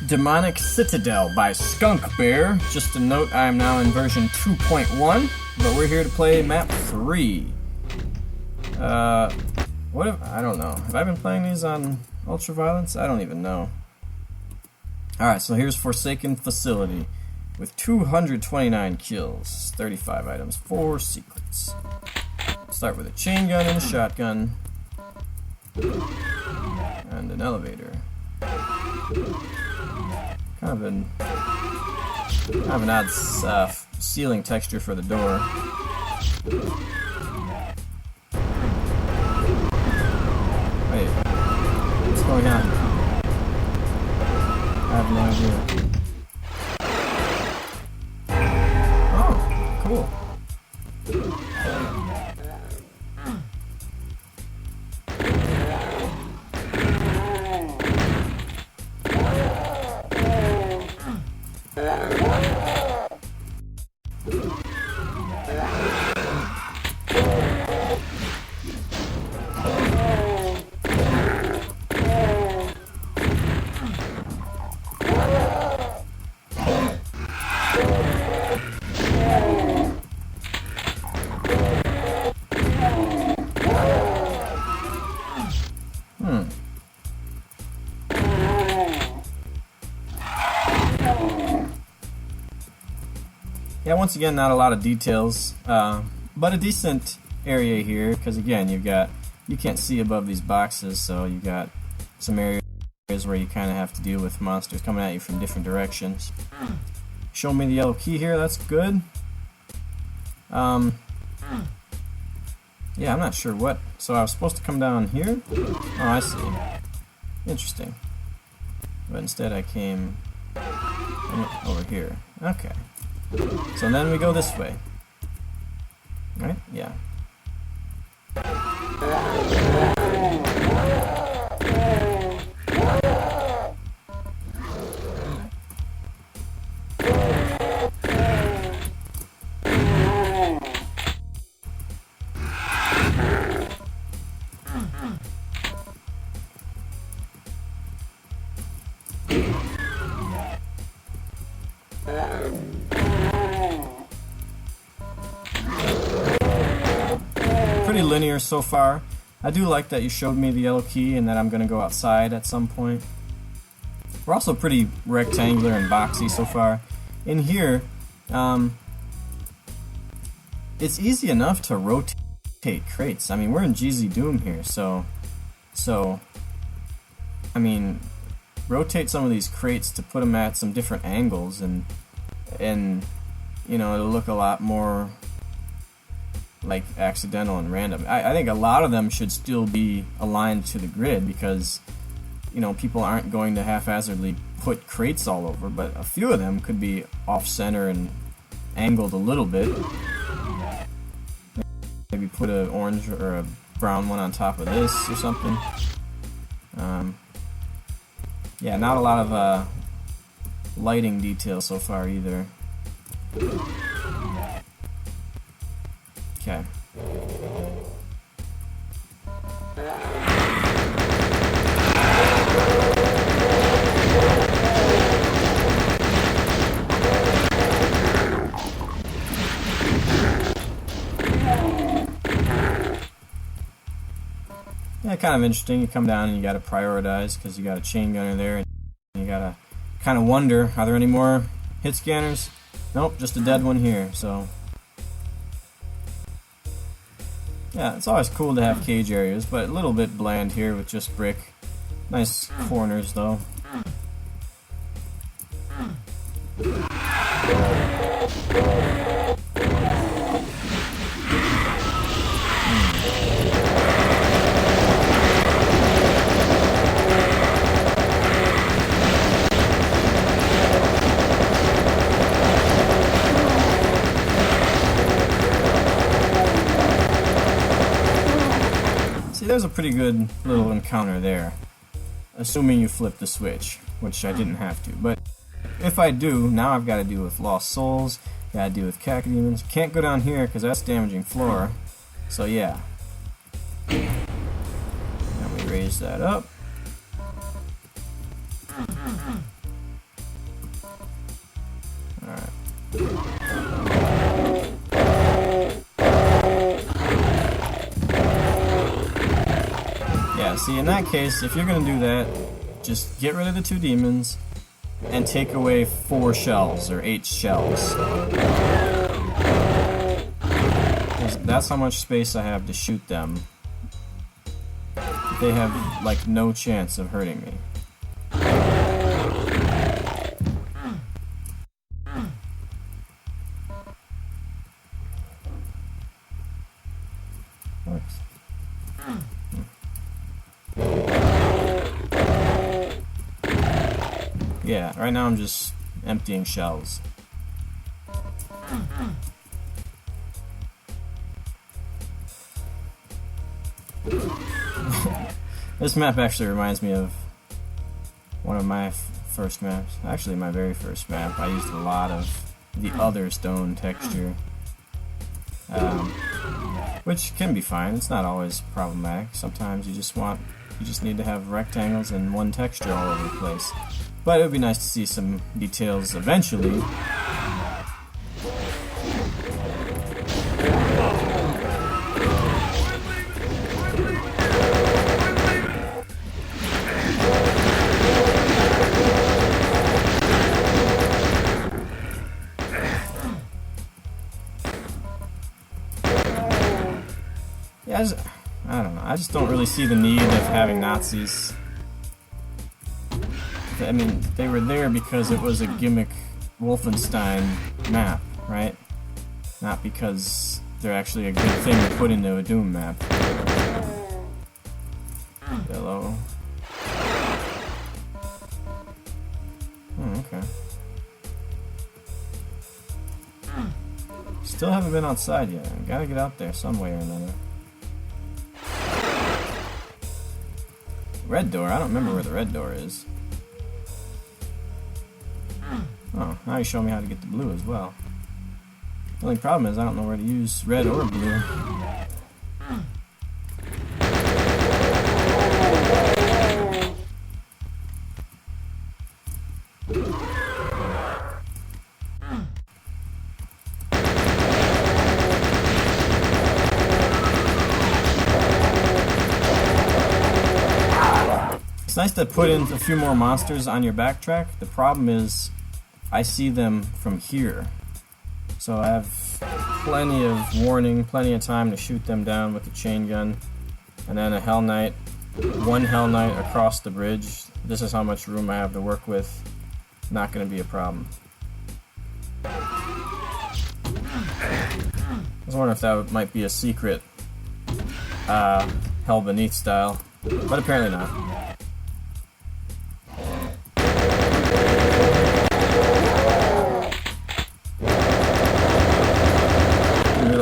Demonic Citadel by Skunkbear. Just a note, I am now in version 2.1, but we're here to play map 3. I don't know. Have I been playing these on Ultraviolence? I don't even know. Alright, so here's Forsaken Facility with 229 kills, 35 items, 4 secrets. Start with a chain gun and a shotgun. And an elevator. Kind of an odd ceiling texture for the door. Wait, what's going on? I have no idea. Oh, cool. Yeah, once again, not a lot of details, but a decent area here, because again, you can't see above these boxes, so you got some areas where you kind of have to deal with monsters coming at you from different directions. Show me the yellow key here, that's good. Yeah, I'm not sure what, so I was supposed to come down here? Oh, I see. Interesting. But instead I came over here. Okay. So then we go this way. Right? Yeah. Pretty linear so far. I do like that you showed me the yellow key and that I'm going to go outside at some point. We're also pretty rectangular and boxy so far. In here, it's easy enough to rotate crates. I mean, we're in GZ Doom here, so I mean, rotate some of these crates to put them at some different angles, and you know, it'll look a lot more like accidental and random. I think a lot of them should still be aligned to the grid, because you know, people aren't going to haphazardly put crates all over, but a few of them could be off-center and angled a little bit. Maybe put an orange or a brown one on top of this or something. Yeah, not a lot of lighting detail so far either. Okay. Yeah, kind of interesting. You come down and you got to prioritize, because you got a chain gunner there, and you got to kind of wonder, are there any more hit scanners? Nope, just a dead one here, so yeah, it's always cool to have cage areas, but a little bit bland here with just brick. Nice corners, though. There's a pretty good little encounter there, assuming you flip the switch, which I didn't have to. But if I do, now I've got to deal with lost souls, got to deal with cacodemons. Can't go down here because that's damaging flora. So yeah. Now we raise that up. See, in that case, if you're gonna do that, just get rid of the 2 demons and take away 4 shells or 8 shells. That's how much space I have to shoot them. They have like no chance of hurting me. Yeah, right now I'm just emptying shells. This map actually reminds me of one of my first maps. Actually, my very first map. I used a lot of the other stone texture. Which can be fine. It's not always problematic. Sometimes you just need to have rectangles and one texture all over the place. But it would be nice to see some details eventually. Yeah, I don't know. I just don't really see the need of having Nazis. I mean, they were there because it was a gimmick Wolfenstein map, right? Not because they're actually a good thing to put into a Doom map. Yellow. Oh, okay. Still haven't been outside yet. Gotta get out there some way or another. Red door? I don't remember where the red door is. Oh, now you show me how to get the blue as well. The only problem is I don't know where to use red or blue. It's nice to put in a few more monsters on your backtrack. The problem is I see them from here. So I have plenty of warning, plenty of time to shoot them down with the chain gun. And then a Hell Knight, one Hell Knight across the bridge. This is how much room I have to work with. Not going to be a problem. I was wondering if that might be a secret Hell Beneath style, but apparently not.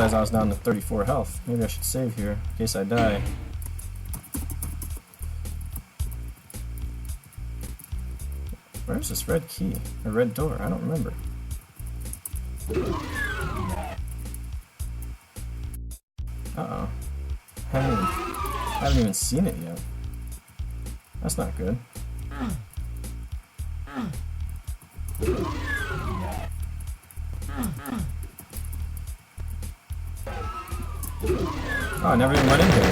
I was down to 34 health. Maybe I should save here in case I die. Where's this red key? Or red door? I don't remember. Uh-oh. Haven't even seen it yet. That's not good. Oh, I never even went in here.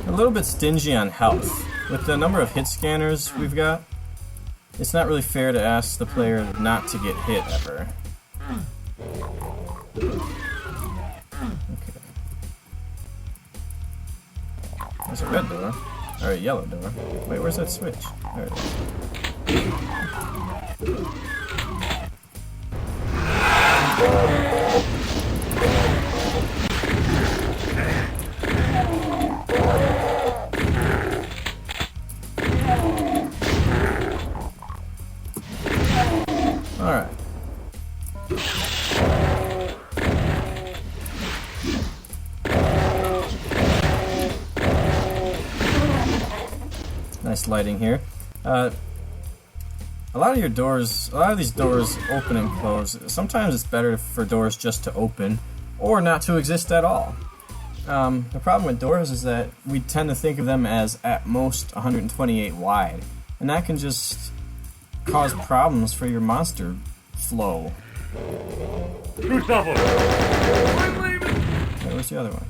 A little bit stingy on health. With the number of hit scanners we've got, it's not really fair to ask the player not to get hit ever. Okay. There's a red door. Or a yellow door. Wait, where's that switch? There it is. Alright. Nice lighting here. a lot of these doors open and close. Sometimes it's better for doors just to open or not to exist at all. The problem with doors is that we tend to think of them as at most 128 wide, and that can just cause problems for your monster flow. Shoot double. Okay, where's the other one?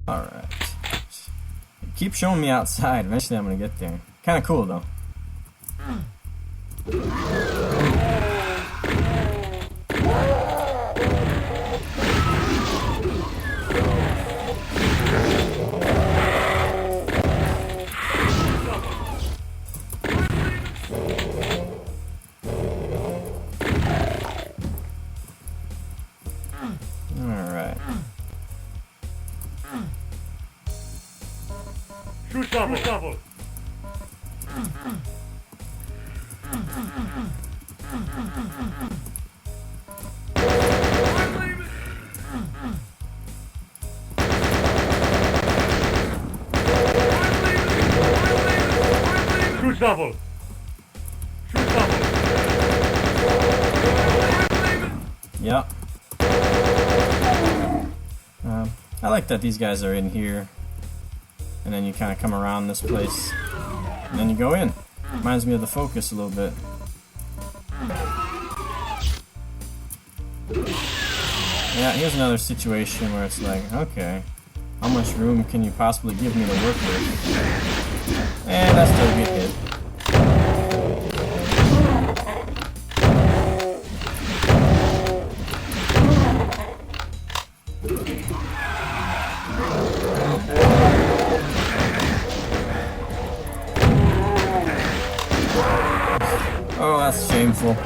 Alright. Keep showing me outside. Eventually I'm gonna get there. Kinda cool though. Alright. Shoot double. Double. Shoot double. Shoot double. Yep. I like that these guys are in here, and then you kind of come around this place, and then you go in. Reminds me of the Focus a little bit. Yeah, here's another situation where it's like, okay, how much room can you possibly give me to work with? And I still get hit. Oh, that's shameful.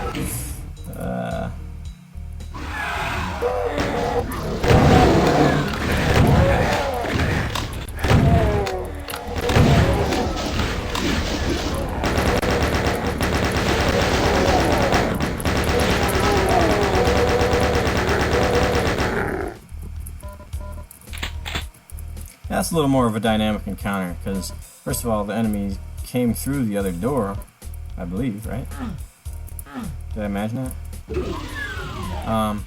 That's a little more of a dynamic encounter, because first of all, the enemy came through the other door, I believe, right? Did I imagine that?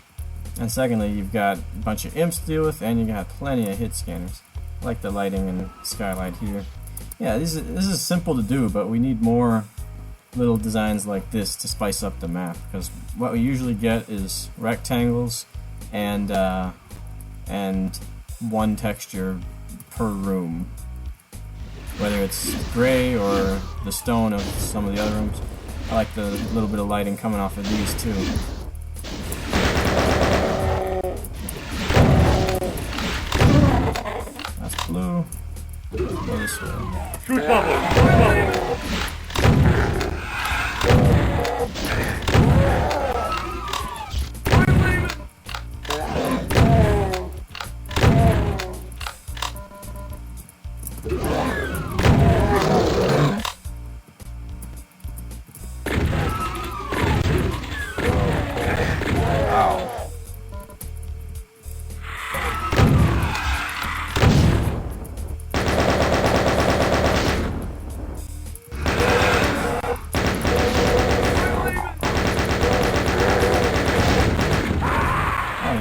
And secondly, you've got a bunch of imps to deal with, and you got plenty of hit scanners. I like the lighting and skylight here. Yeah, this is simple to do, but we need more little designs like this to spice up the map, because what we usually get is rectangles and one texture per room, whether it's gray or the stone of some of the other rooms. I like the little bit of lighting coming off of these too. That's blue. Go this way. Shoot double. Shoot double.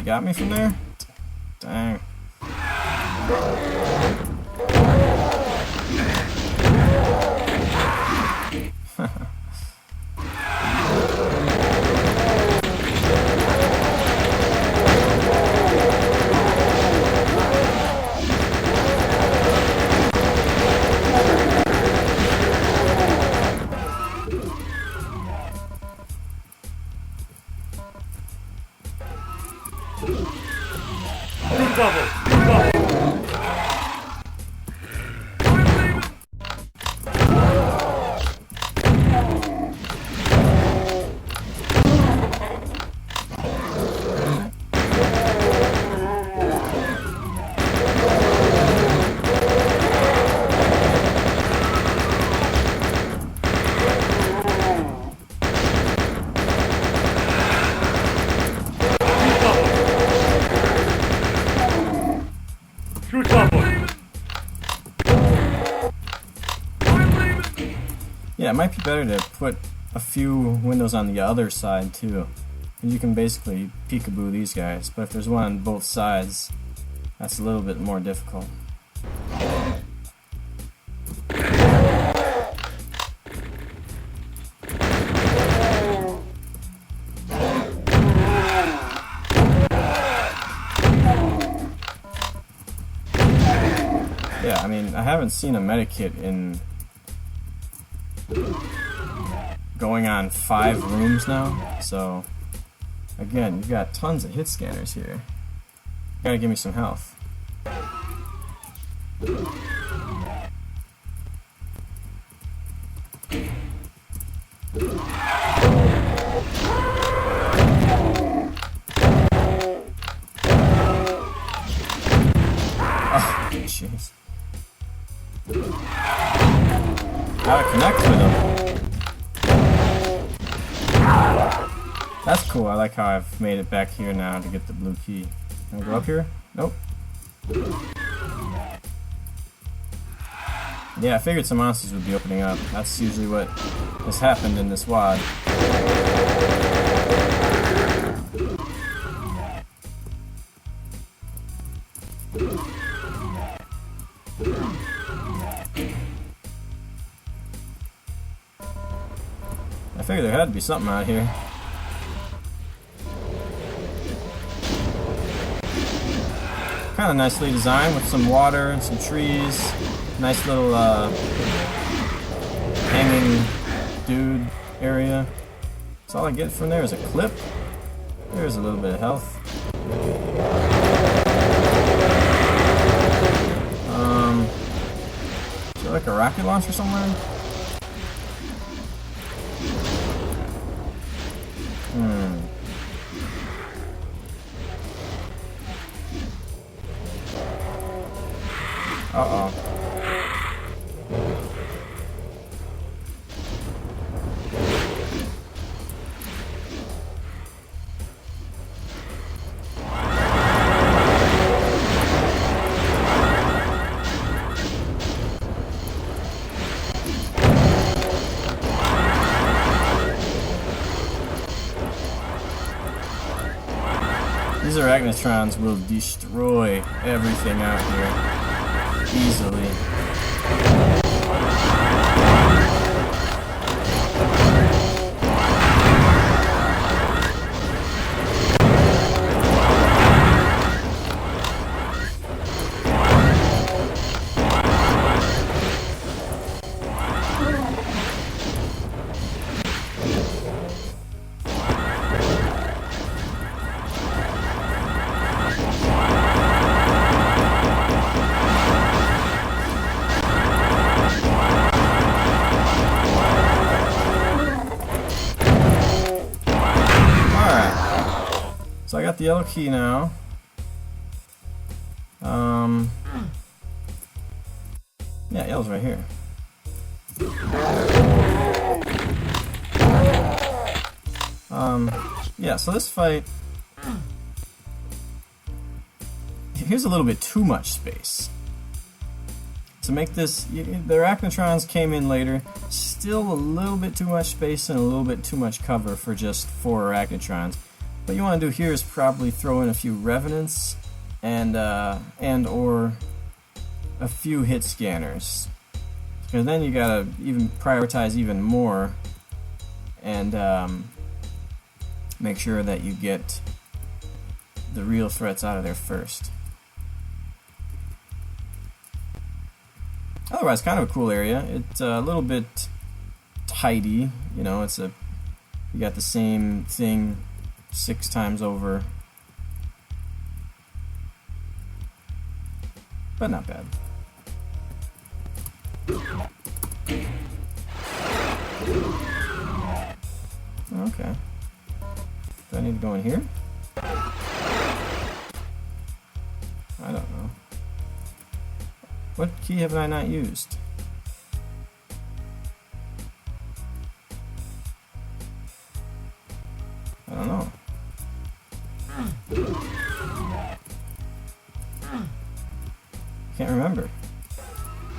Got me from there? Dang. Double. Double. Yeah, it might be better to put a few windows on the other side too. And you can basically peekaboo these guys, but if there's one on both sides, that's a little bit more difficult. Yeah, I mean, I haven't seen a medikit in going on 5 rooms now, so again, you've got tons of hit scanners here. Gotta give me some health. Oh, jeez. Gotta connect with them. That's cool. I like how I've made it back here now to get the blue key. Can I go up here? Nope. Yeah, I figured some monsters would be opening up. That's usually what has happened in this WAD. I figured there had to be something out here. Kind of nicely designed with some water and some trees. Nice little hanging dude area. That's all I get from there is a clip. There's a little bit of health. Is there like a rocket launcher somewhere? Uh-oh. These arachnotrons will destroy everything out here easily. So I got the yellow key now. Yeah, yellow's right here. Yeah, so this fight, here's a little bit too much space. To make this, the arachnotrons came in later, still a little bit too much space and a little bit too much cover for just 4 arachnotrons. What you want to do here is probably throw in a few revenants and or a few hit scanners, because then you gotta even prioritize even more and make sure that you get the real threats out of there first. Otherwise, kind of a cool area. It's a little bit tidy, you know. You got the same thing 6 times over, but not bad. Okay. Do I need to go in here? I don't know. What key have I not used? I don't know. Can't remember.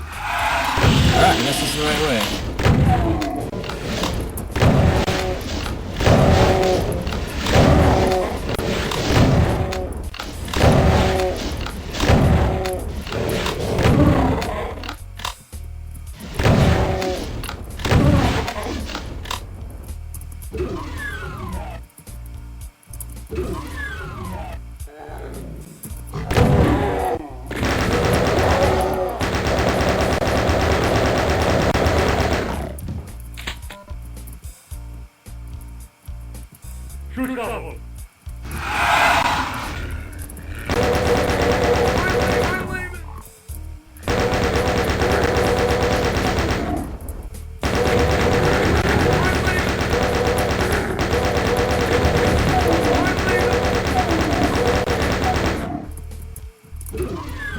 Alright, I guess this is the right way. Shoot double.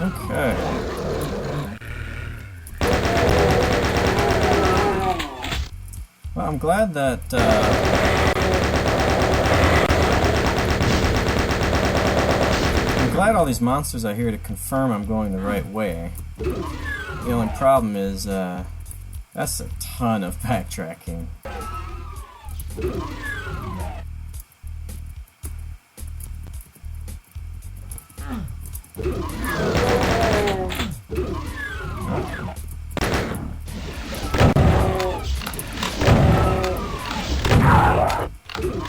Okay. Well, I'm glad that I'm glad all these monsters are here to confirm I'm going the right way. The only problem is that's a ton of backtracking.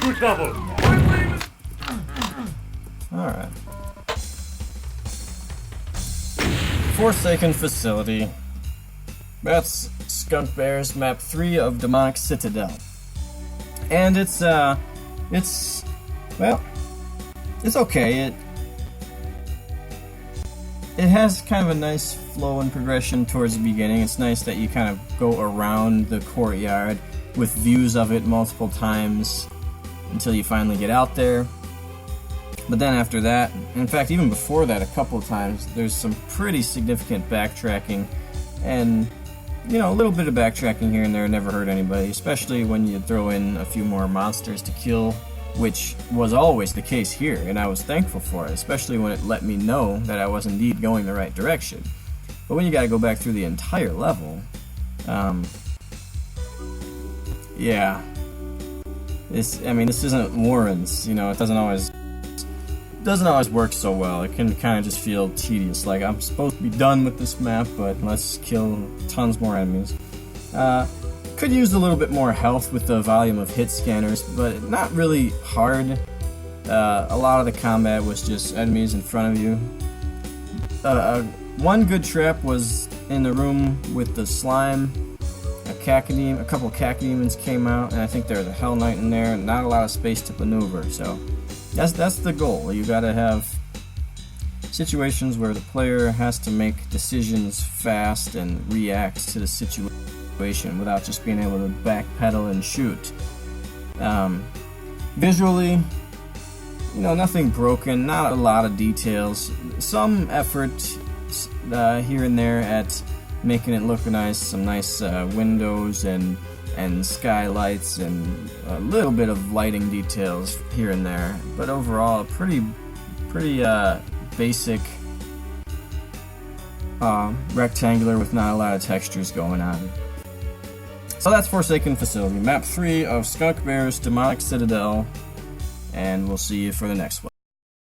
Shoot double. Alright. Forsaken Facility. That's Skunkbear's map 3 of Demonic Citadel. And it's well, it's okay. It has kind of a nice flow and progression towards the beginning. It's nice that you kind of go around the courtyard with views of it multiple times until you finally get out there. But then after that, in fact even before that a couple of times, there's some pretty significant backtracking, and you know, a little bit of backtracking here and there never hurt anybody, especially when you throw in a few more monsters to kill, which was always the case here, and I was thankful for it, especially when it let me know that I was indeed going the right direction. But when you gotta go back through the entire level, yeah, this isn't Warren's, you know, it doesn't always work so well. It can kind of just feel tedious, like I'm supposed to be done with this map, but let's kill tons more enemies. Could use a little bit more health with the volume of hit scanners, but not really hard. A lot of the combat was just enemies in front of you. One good trap was in the room with the slime. A couple of cacodemons came out, and I think there's a Hell Knight in there, and not a lot of space to maneuver, so that's the goal. You gotta have situations where the player has to make decisions fast and react to the situation without just being able to backpedal and shoot. Visually, you know, nothing broken, not a lot of details, some effort here and there at making it look nice, some nice windows and skylights and a little bit of lighting details here and there, but overall pretty basic rectangular with not a lot of textures going on. So that's Forsaken Facility, map 3 of Skunkbear's Demonic Citadel, and we'll see you for the next one.